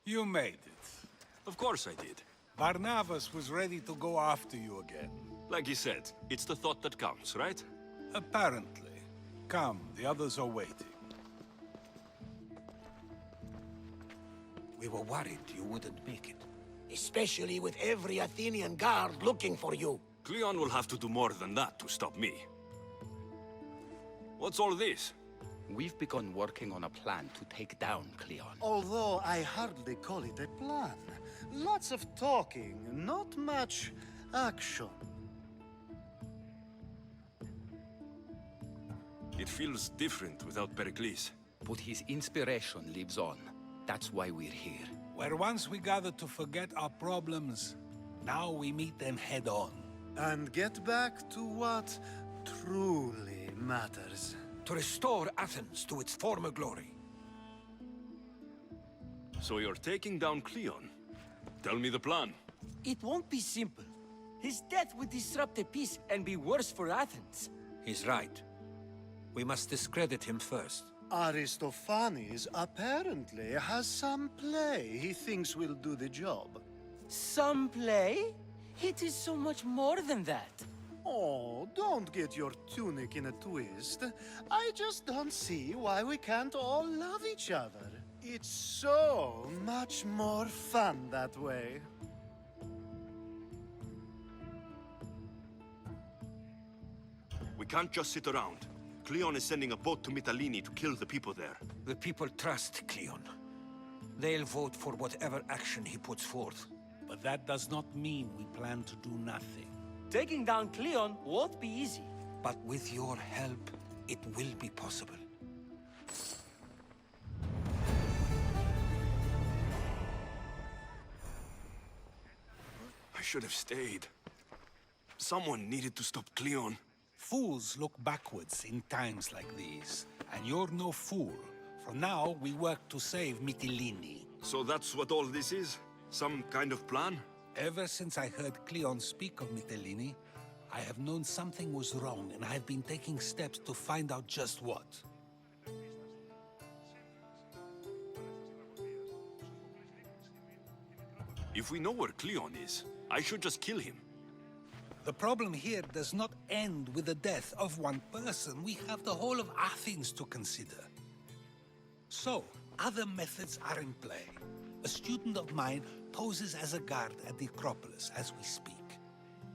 You made it. Of course I did. Barnabas was ready to go after you again. Like he said, it's the thought that counts, right? Apparently. Come, the others are waiting. We were worried you wouldn't make it. Especially with every Athenian guard looking for you. Cleon will have to do more than that to stop me. What's all this? We've begun working on a plan to take down Cleon. Although I hardly call it a plan. Lots of talking, not much action. It feels different without Pericles. But his inspiration lives on. That's why we're here. Where once we gathered to forget our problems, now we meet them head on. And get back to what truly matters. To restore Athens to its former glory. So you're taking down Cleon? Tell me the plan. It won't be simple. His death would disrupt the peace and be worse for Athens. He's right. We must discredit him first. Aristophanes apparently has some play he thinks will do the job. Some play? It is so much more than that. Oh, don't get your tunic in a twist. I just don't see why we can't all love each other. It's so much more fun that way. We can't just sit around. Cleon is sending a boat to Mytilene to kill the people there. The people trust Cleon. They'll vote for whatever action he puts forth. But that does not mean we plan to do nothing. Taking down Cleon won't be easy. But with your help, it will be possible. I should have stayed. Someone needed to stop Cleon. Fools look backwards in times like these. And you're no fool. For now, we work to save Mytilene. So that's what all this is? Some kind of plan? Ever since I heard Cleon speak of Mytilene, I have known something was wrong, and I've been taking steps to find out just what. If we know where Cleon is, I should just kill him. The problem here does not end with the death of one person. We have the whole of Athens to consider. So, other methods are in play. A student of mine poses as a guard at the Acropolis as we speak.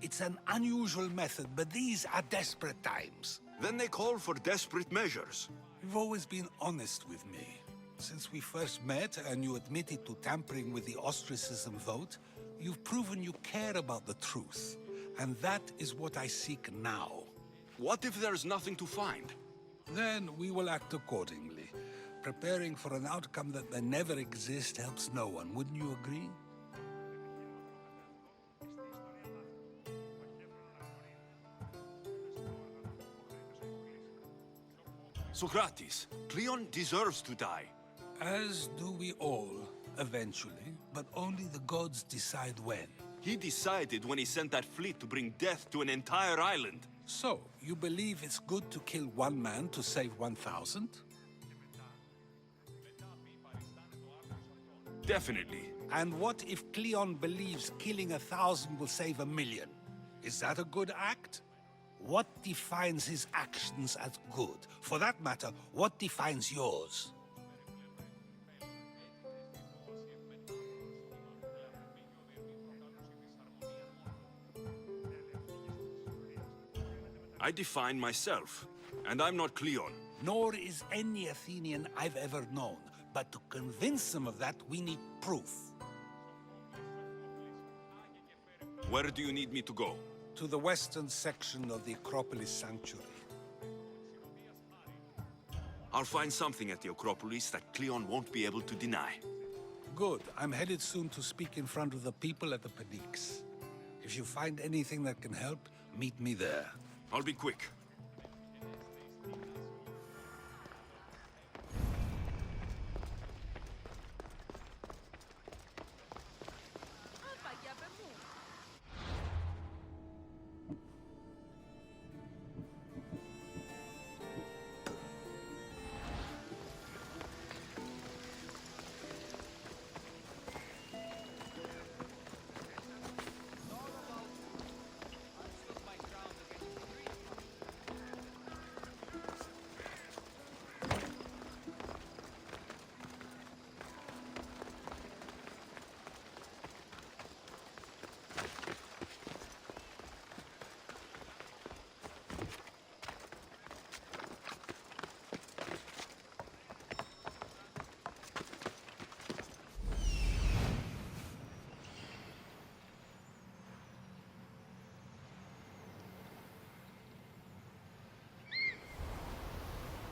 It's an unusual method, but these are desperate times. Then they call for desperate measures. You've always been honest with me. Since we first met and you admitted to tampering with the ostracism vote, you've proven you care about the truth. And that is what I seek now. What if there's nothing to find? Then we will act accordingly. Preparing for an outcome that may never exist helps no one, wouldn't you agree? Socrates, Cleon deserves to die. As do we all, eventually, but only the gods decide when. He decided when he sent that fleet to bring death to an entire island. So, you believe it's good to kill one man to save 1,000? Definitely. And what if Cleon believes killing 1,000 will save 1,000,000? Is that a good act? What defines his actions as good? For that matter, what defines yours? I define myself, and I'm not Cleon. Nor is any Athenian I've ever known. But to convince them of that, we need proof. Where do you need me to go? To the western section of the Acropolis Sanctuary. I'll find something at the Acropolis that Cleon won't be able to deny. Good. I'm headed soon to speak in front of the people at the Pnyx. If you find anything that can help, meet me there. I'll be quick.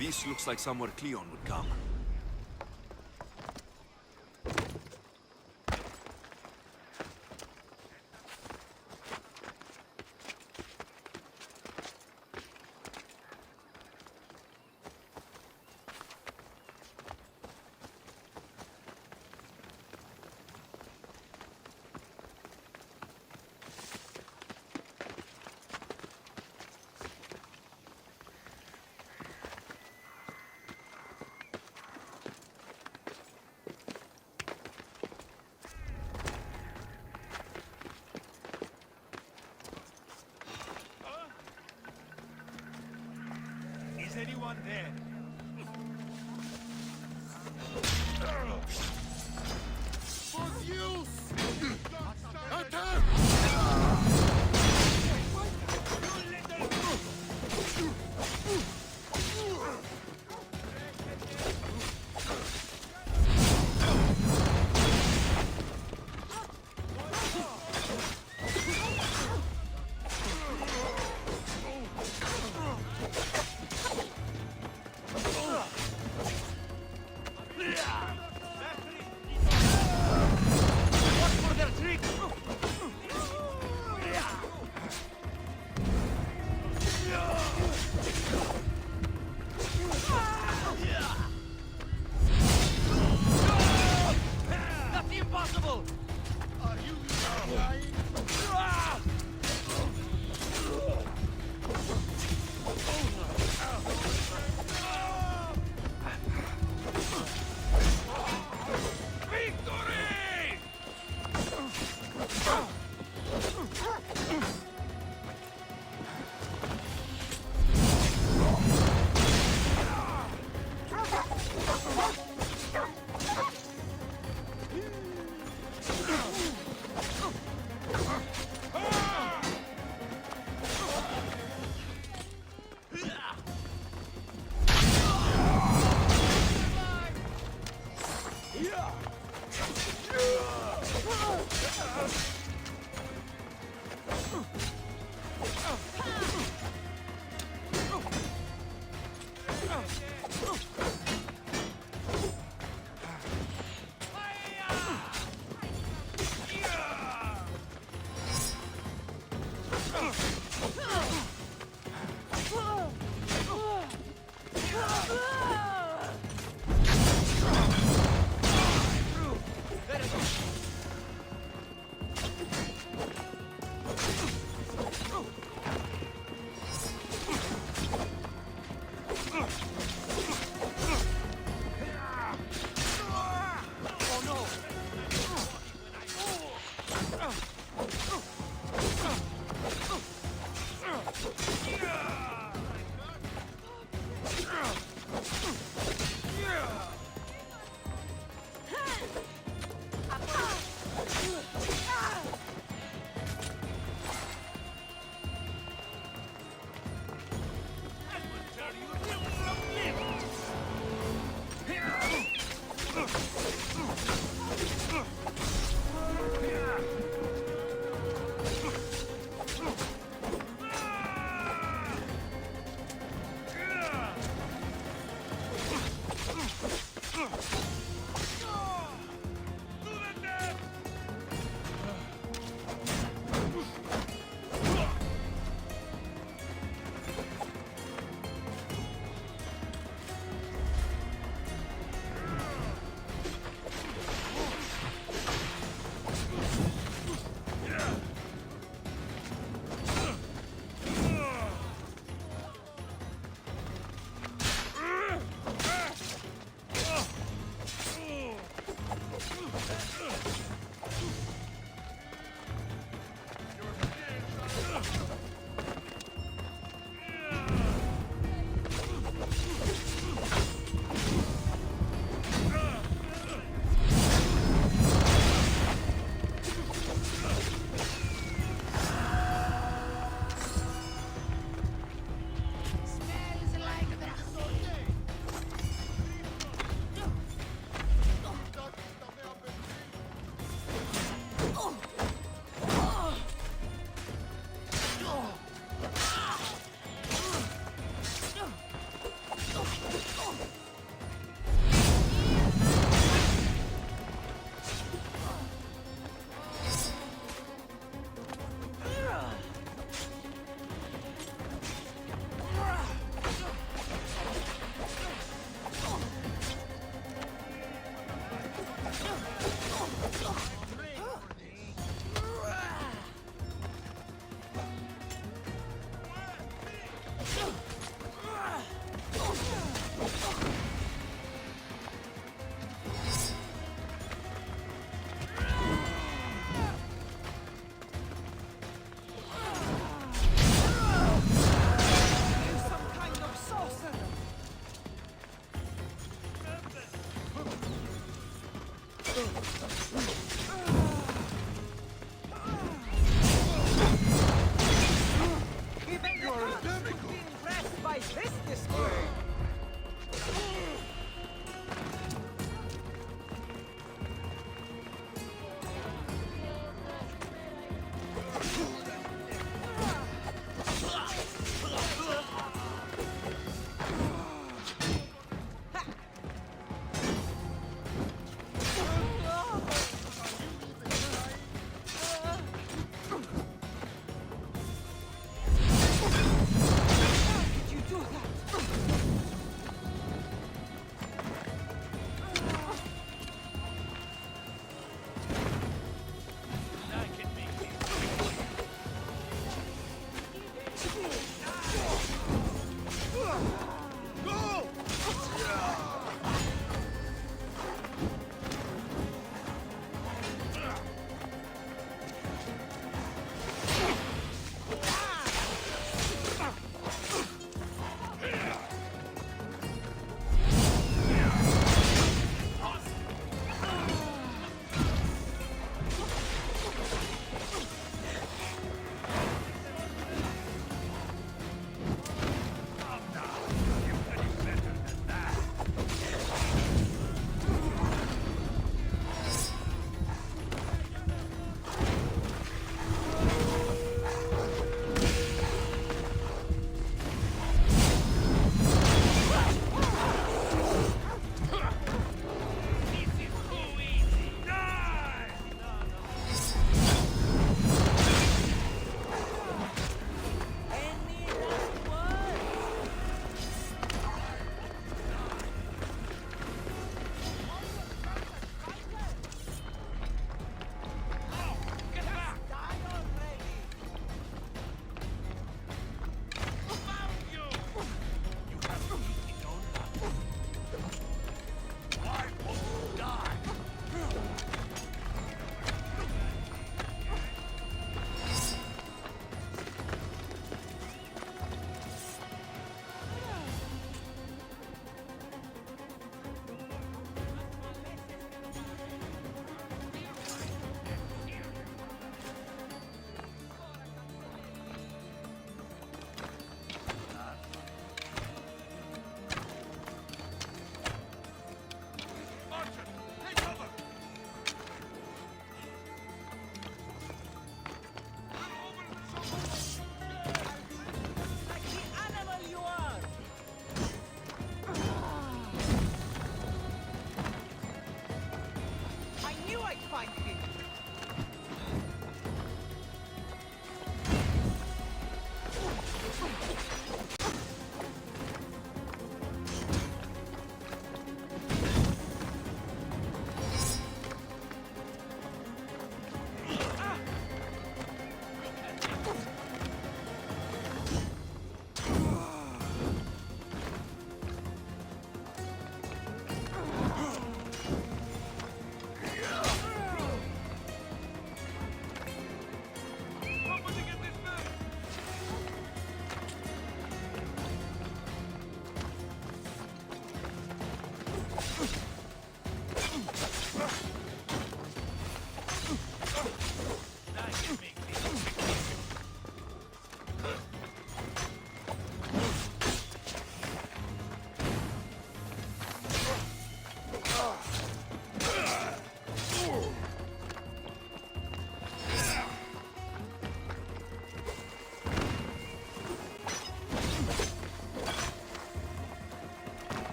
This looks like somewhere Cleon would come. Is anyone there?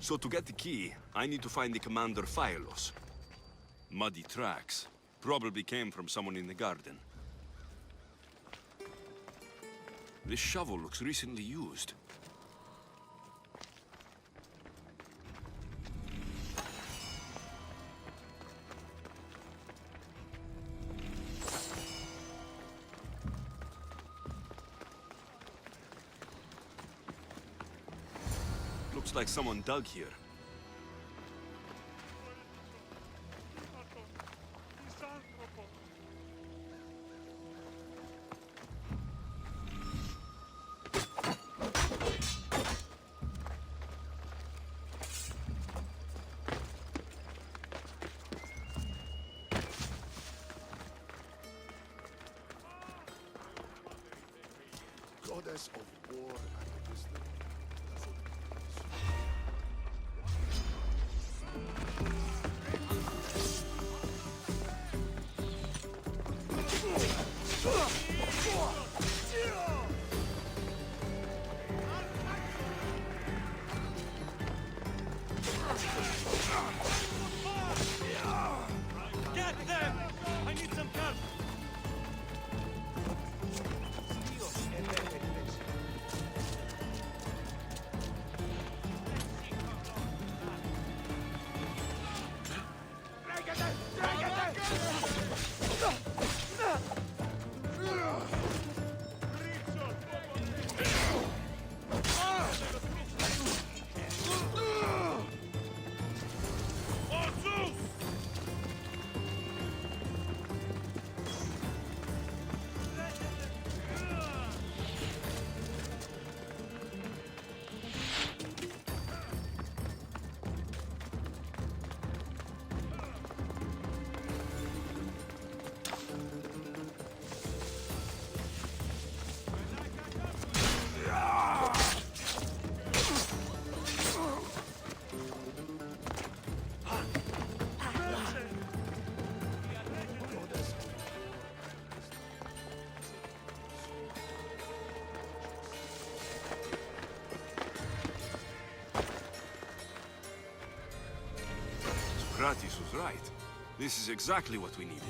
So to get the key, I need to find the commander Phylos. Muddy tracks. Probably came from someone in the garden. This shovel looks recently used. Looks like someone dug here. Goddess of war and wisdom. Get them! I need some help! Socrates was right. This is exactly what we needed.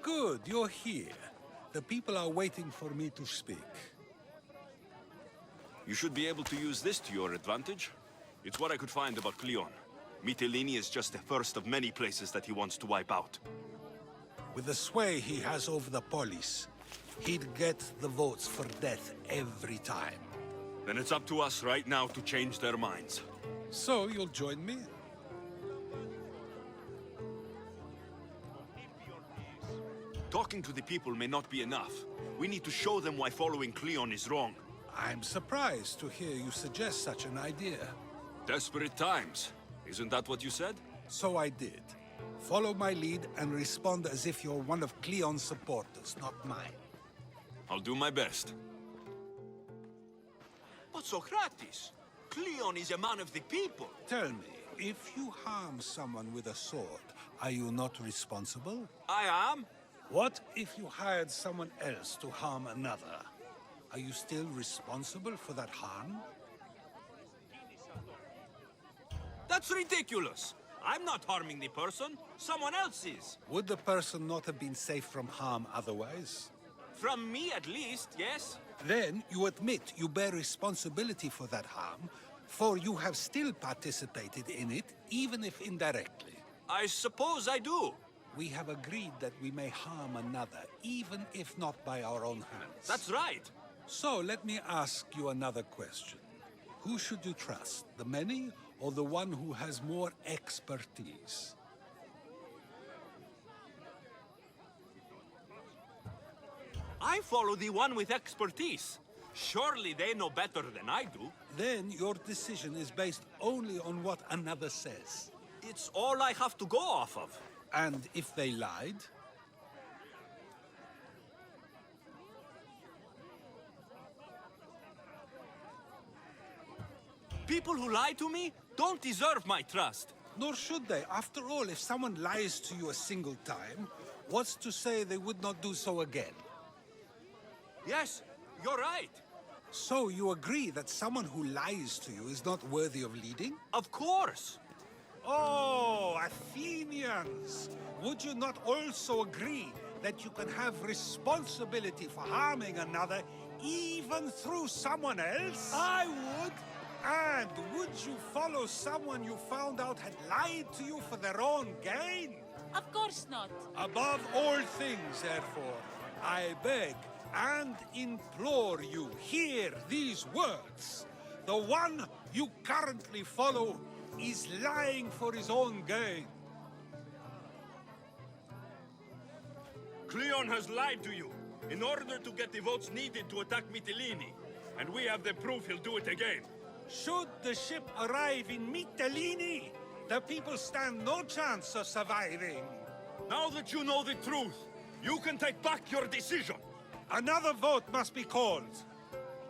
Good, you're here. The people are waiting for me to speak. You should be able to use this to your advantage. It's what I could find about Cleon. Mytilene is just the first of many places that he wants to wipe out. With the sway he has over the police, he'd get the votes for death every time. Then it's up to us right now to change their minds. So you'll join me? Talking to the people may not be enough. We need to show them why following Cleon is wrong. I'm surprised to hear you suggest such an idea. Desperate times. Isn't that what you said? So I did. Follow my lead and respond as if you're one of Cleon's supporters, not mine. I'll do my best. But Socrates, Cleon is a man of the people. Tell me, if you harm someone with a sword, are you not responsible? I am. What if you hired someone else to harm another? Are you still responsible for that harm? That's ridiculous. I'm not harming the person. Someone else is. Would the person not have been safe from harm otherwise? From me, at least, yes? Then you admit you bear responsibility for that harm, for you have still participated in it, even if indirectly. I suppose I do. We have agreed that we may harm another, even if not by our own hands. That's right. So let me ask you another question. Who should you trust, the many or the one who has more expertise? I follow the one with expertise. Surely they know better than I do. Then your decision is based only on what another says. It's all I have to go off of. And if they lied? People who lie to me don't deserve my trust. Nor should they. After all, if someone lies to you a single time, what's to say they would not do so again? Yes, you're right. So you agree that someone who lies to you is not worthy of leading? Of course. Oh, Athenians! Would you not also agree that you can have responsibility for harming another even through someone else? I would. And would you follow someone you found out had lied to you for their own gain? Of course not. Above all things, therefore, I beg and implore you, hear these words. The one you currently follow is lying for his own gain. Cleon has lied to you in order to get the votes needed to attack Mytilene. And we have the proof he'll do it again. Should the ship arrive in Mytilene, the people stand no chance of surviving. Now that you know the truth, you can take back your decision. Another vote must be called.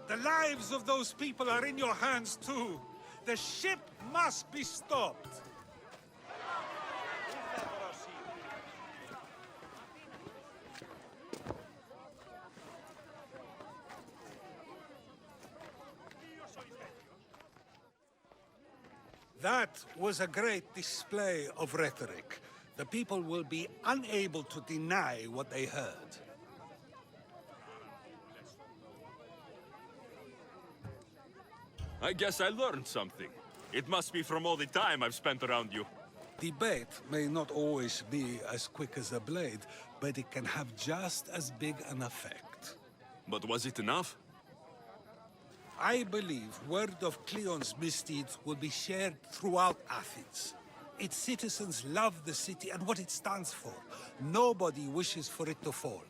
The lives of those people are in your hands too. The ship must be stopped. That was a great display of rhetoric. The people will be unable to deny what they heard. I guess I learned something. It must be from all the time I've spent around you. Debate may not always be as quick as a blade, but it can have just as big an effect. But was it enough? I believe word of Cleon's misdeeds will be shared throughout Athens. Its citizens love the city and what it stands for. Nobody wishes for it to fall.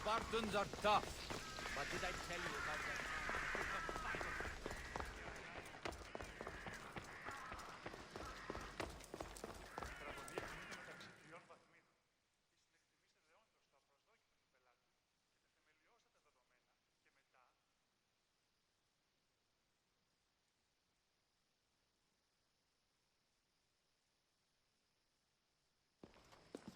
Spartans are tough. But did I tell you about that?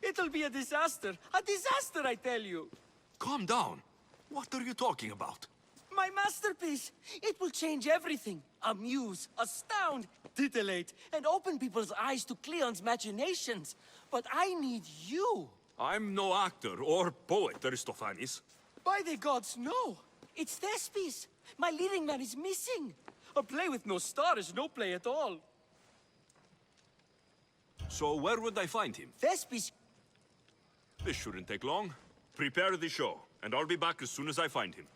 It'll be a disaster. A disaster, I tell you. Calm down. What are you talking about? My masterpiece. It will change everything. Amuse, astound, titillate, and open people's eyes to Cleon's machinations. But I need you. I'm no actor or poet, Aristophanes. By the gods, no. It's Thespis. My leading man is missing. A play with no star is no play at all. So where would I find him? Thespis. This shouldn't take long. Prepare the show, and I'll be back as soon as I find him.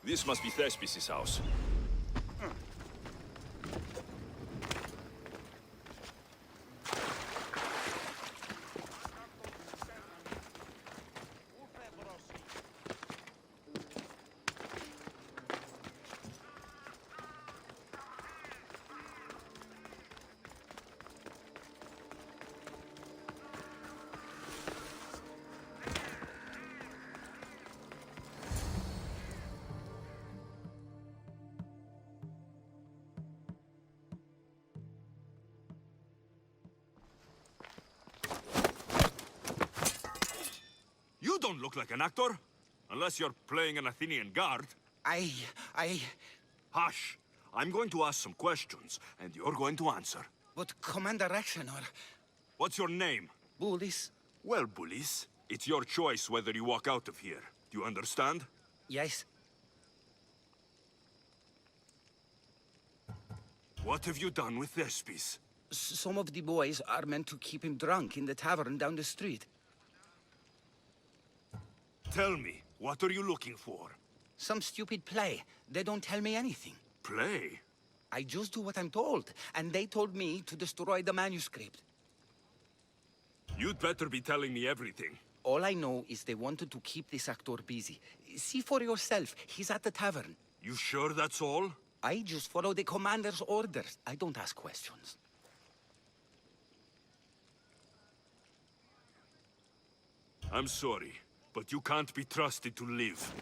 This must be Thespis' house. You don't look like an actor. Unless you're playing an Athenian guard. I... Hush. I'm going to ask some questions, and you're going to answer. But Commander Rexenor... What's your name? Bullis? Well, Bullis, it's your choice whether you walk out of here. Do you understand? Yes. What have you done with Thespis? Some of the boys are meant to keep him drunk in the tavern down the street. Tell me, what are you looking for? Some stupid play. They don't tell me anything. Play? I just do what I'm told, and they told me to destroy the manuscript. You'd better be telling me everything. All I know is they wanted to keep this actor busy. See for yourself, he's at the tavern. You sure that's all? I just follow the commander's orders. I don't ask questions. I'm sorry, but you can't be trusted to live.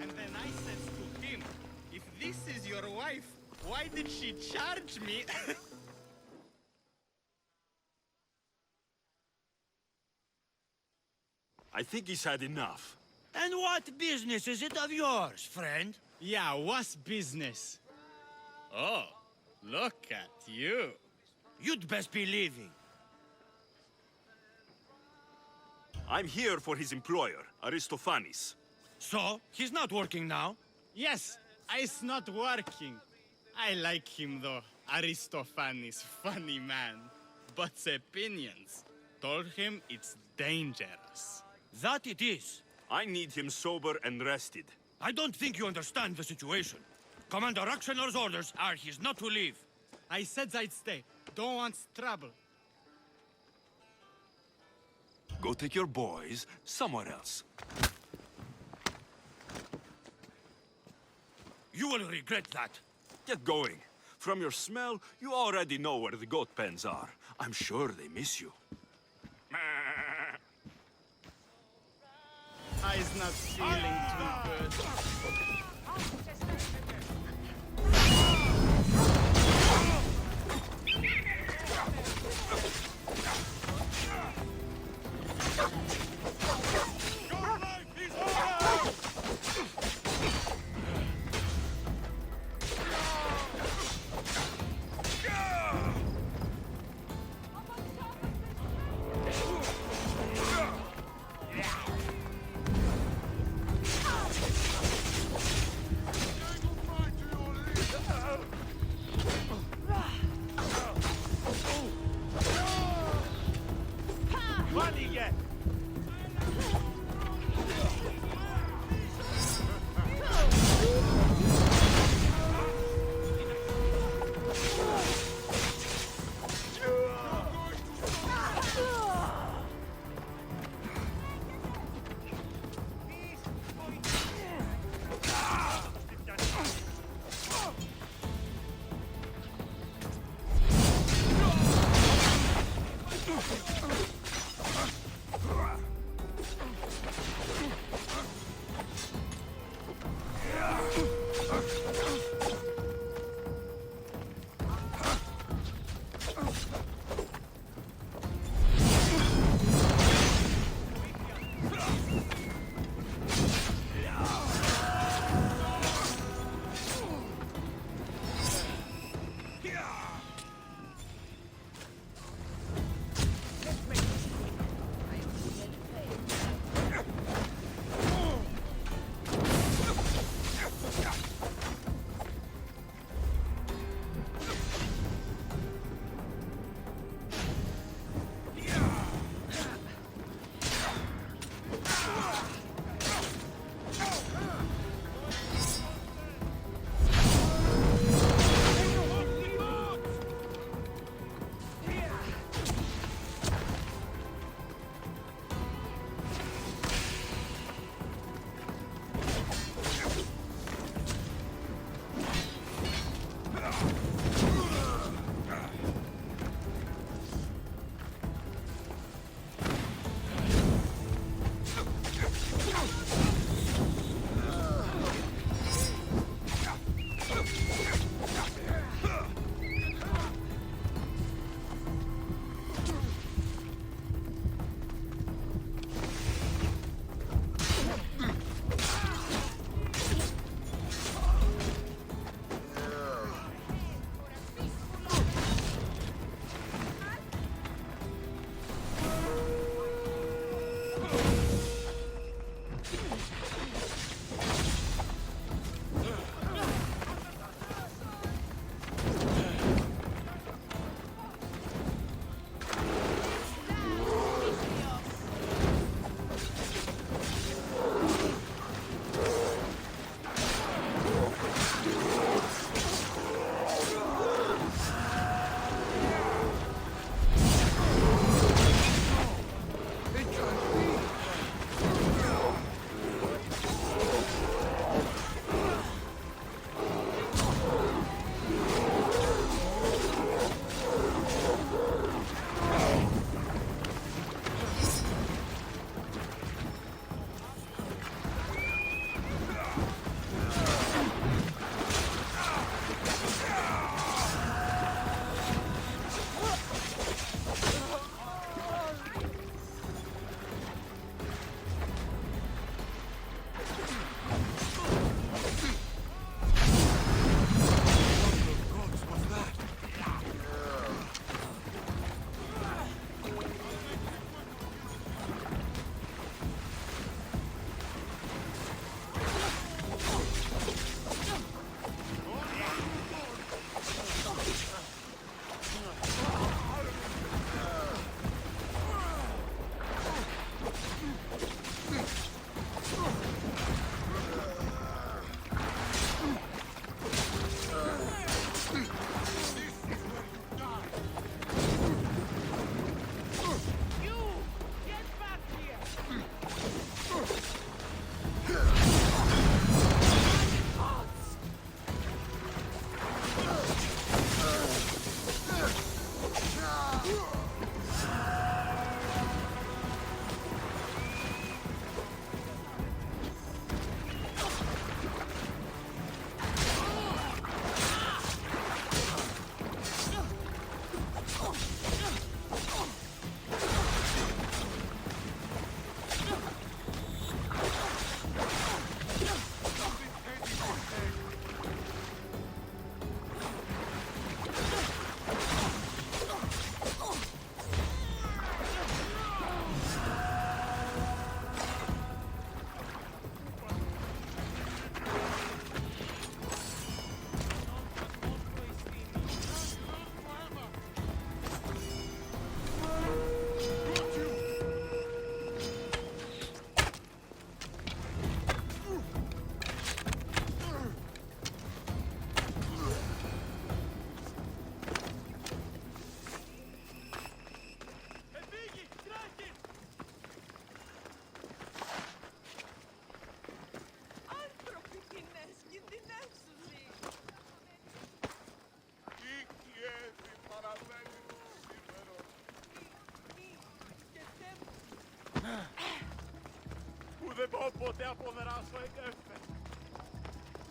And then I said to him, if this is your wife, why did she charge me? I think he's had enough. And what business is it of yours, friend? Yeah, what's business? Oh, look at you. You'd best be leaving. I'm here for his employer, Aristophanes. So, he's not working now? Yes, it's not working. I like him though. Aristophanes, funny man. But opinions told him it's dangerous. That it is. I need him sober and rested. I don't think you understand the situation. Commander Rakshanor's orders are he's not to leave. I said I'd stay. Don't want trouble. Go take your boys somewhere else. You will regret that. Get going. From your smell, you already know where the goat pens are. I'm sure they miss you. I's not feeling too good.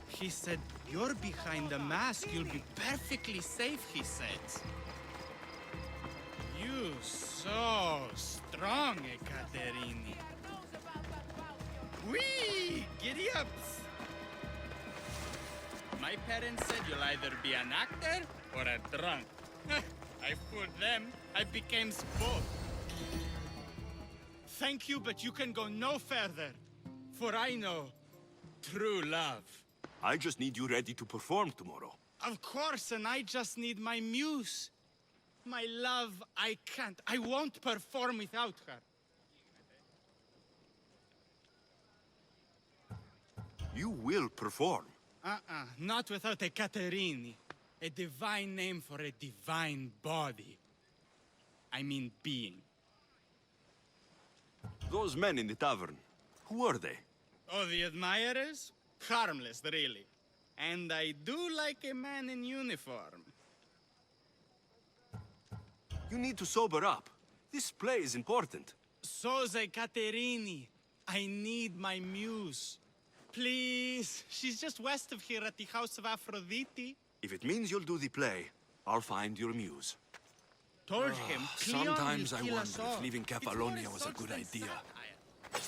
He said, you're behind the mask, you'll be perfectly safe, he said. You so strong, Ekaterini. Whee! Giddy ups! My parents said you'll either be an actor or a drunk. I fooled them. I became both. Thank you, but you can go no further. For I know true love. I just need you ready to perform tomorrow. Of course, and I just need my muse. My love, I can't. I won't perform without her. You will perform. Not without a Caterini. A divine name for a divine body. I mean being. Those men in the tavern, who are they? Oh, the admirers? Harmless, really. And I do like a man in uniform. You need to sober up. This play is important. Soze Caterini. I need my muse. Please. She's just west of here at the House of Aphrodite. If it means you'll do the play, I'll find your muse. Told him, Cleon Sometimes will I kill wonder us if all. leaving It's more Kefalonia was a assault good than idea. satire.